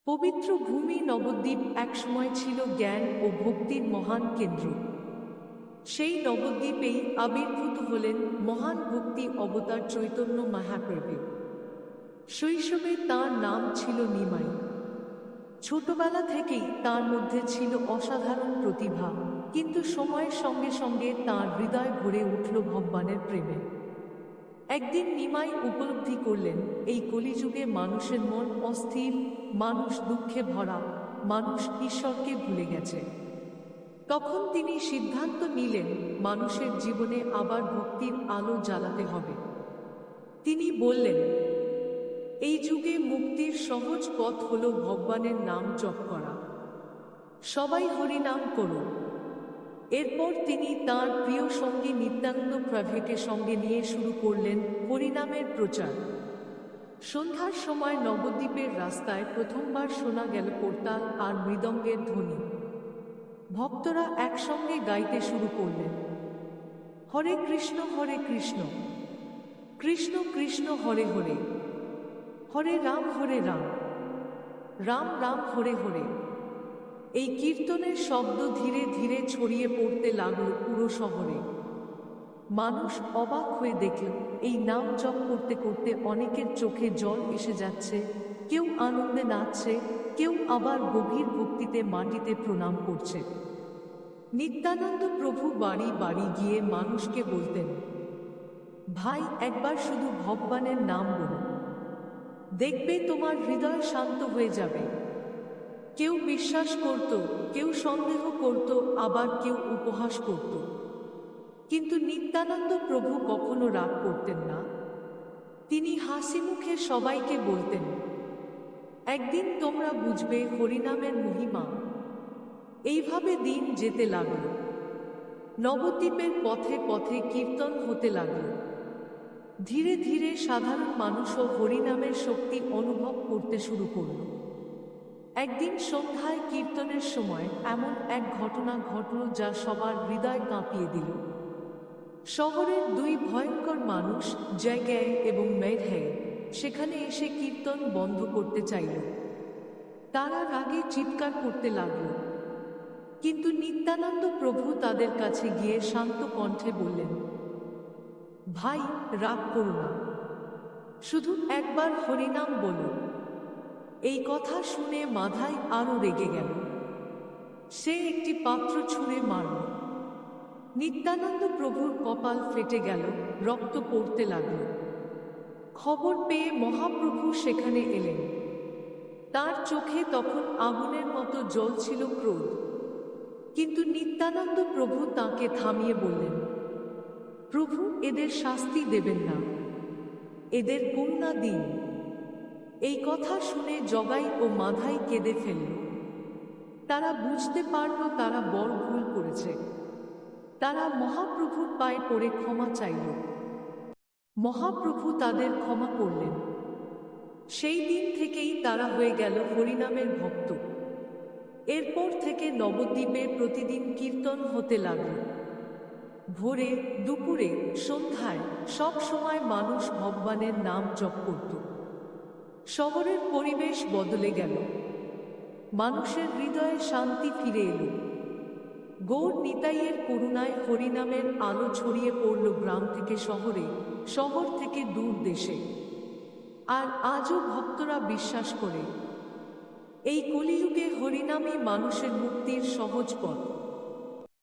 পবিত্র ভূমি নবদ্বীপ একসময় ছিল জ্ঞান ও ভক্তির মহান কেন্দ্র। সেই নবদ্বীপেই আবির্ভূত হলেন মহান ভক্তি অবতার চৈতন্য মহাপ্রভু। শৈশবে তাঁর নাম ছিল নিমাই। ছোটবেলা থেকেই তার মধ্যে ছিল অসাধারণ প্রতিভা, কিন্তু সময়ের সঙ্গে সঙ্গে তাঁর হৃদয় ভরে উঠল ভগবানের প্রেমে। একদিন নিমাই উপলব্ধি করলেন, এই কলিযুগে মানুষের মন অস্থির, মানুষ দুঃখে ভরা, মানুষ ঈশ্বরকে ভুলে গেছে। তখন তিনি সিদ্ধান্ত নিলেন, মানুষের জীবনে আবার ভক্তির আলো জ্বালাতে হবে। তিনি বললেন, এই যুগে মুক্তির সহজ পথ হল ভগবানের নাম জপ করা। সবাই হরিনাম করো। এরপর তিনি তাঁর প্রিয় সঙ্গী নিত্যানন্দ প্রভুকে সঙ্গে নিয়ে শুরু করলেন হরিনামের প্রচার। সন্ধ্যার সময় নবদ্বীপের রাস্তায় প্রথমবার শোনা গেল করতাল আর মৃদঙ্গের ধ্বনি। ভক্তরা একসঙ্গে গাইতে শুরু করলেন, হরে কৃষ্ণ কৃষ্ণ কৃষ্ণ হরে হরে, হরে রাম রাম রাম হরে হরে। এই কীর্তনের শব্দ ধীরে ধীরে ছড়িয়ে পড়তে লাগল পুরো শহরে। মানুষ অবাক হয়ে দেখল, এই নাম জপ করতে করতে অনেকের চোখে জল এসে যাচ্ছে, কেউ আনন্দে নাচছে, কেউ আবার গভীর ভক্তিতে মাটিতে প্রণাম করছে। নিত্যানন্দ প্রভু বাড়ি বাড়ি গিয়ে মানুষকে বলতেন, ভাই একবার শুধু ভগবানের নাম বলো, দেখবে তোমার হৃদয় শান্ত হয়ে যাবে। কেউ বিশ্বাস করত, কেউ সন্দেহ করত, আবার কেউ উপহাস করত, কিন্তু নিত্যানন্দ প্রভু কখনো রাগ করতেন না। তিনি হাসি মুখে সবাইকে বলতেন, একদিন তোমরা বুঝবে হরিনামের মহিমা। এইভাবে দিন যেতে লাগল। নবদ্বীপের পথে পথে কীর্তন হতে লাগল। ধীরে ধীরে সাধারণ মানুষও হরিনামের শক্তি অনুভব করতে শুরু করল। একদিন সন্ধ্যায় কীর্তনের সময় এমন এক ঘটনা ঘটল যা সবার হৃদয় কাঁপিয়ে দিল। শহরের দুই ভয়ঙ্কর মানুষ, জয়গ্যায় এবং মেঘ্যায়, সেখানে এসে কীর্তন বন্ধ করতে চাইল। তারা রাগে চিৎকার করতে লাগল, কিন্তু নিত্যানন্দ প্রভু তাদের কাছে গিয়ে শান্ত কণ্ঠে বললেন, ভাই রাগ করো না, শুধু একবার হরিনাম বলো। এই কথা শুনে মাধাই আরো রেগে গেল। সে একটি পাত্র ছুঁড়ে মারল। নিত্যানন্দ প্রভুর কপাল ফেটে গেল, রক্ত পড়তে লাগল। খবর পেয়ে মহাপ্রভু সেখানে এলেন। তার চোখে তখন আগুনের মতো জ্বলছিল ক্রোধ, কিন্তু নিত্যানন্দ প্রভু তাঁকে থামিয়ে বললেন, প্রভু এদের শাস্তি দেবেন না, এদের করুণা দিন। এই কথা শুনে জগাই ও মাধাই কেঁদে ফেলল। তারা বুঝতে পারল তারা বড় ভুল করেছে। তারা মহাপ্রভুর পায়ে পড়ে ক্ষমা চাইল। মহাপ্রভু তাদের ক্ষমা করলেন। সেই দিন থেকেই তারা হয়ে গেল হরিনামের ভক্ত। এরপর থেকে নবদ্বীপে প্রতিদিন কীর্তন হতে লাগল। ভোরে, দুপুরে, সন্ধ্যায় সব সময় মানুষ ভগবানের নাম জপ করত। শহরের পরিবেশ বদলে গেল। মানুষের হৃদয়ে শান্তি ফিরে এলো। গৌর নিতাইয়ের করুণায় হরিনামের আলো ছড়িয়ে পড়ল গ্রাম থেকে শহরে, শহর থেকে দূর দেশে। আর আজও ভক্তরা বিশ্বাস করে, এই কলিযুগে হরিনামই মানুষের মুক্তির সহজ পথ।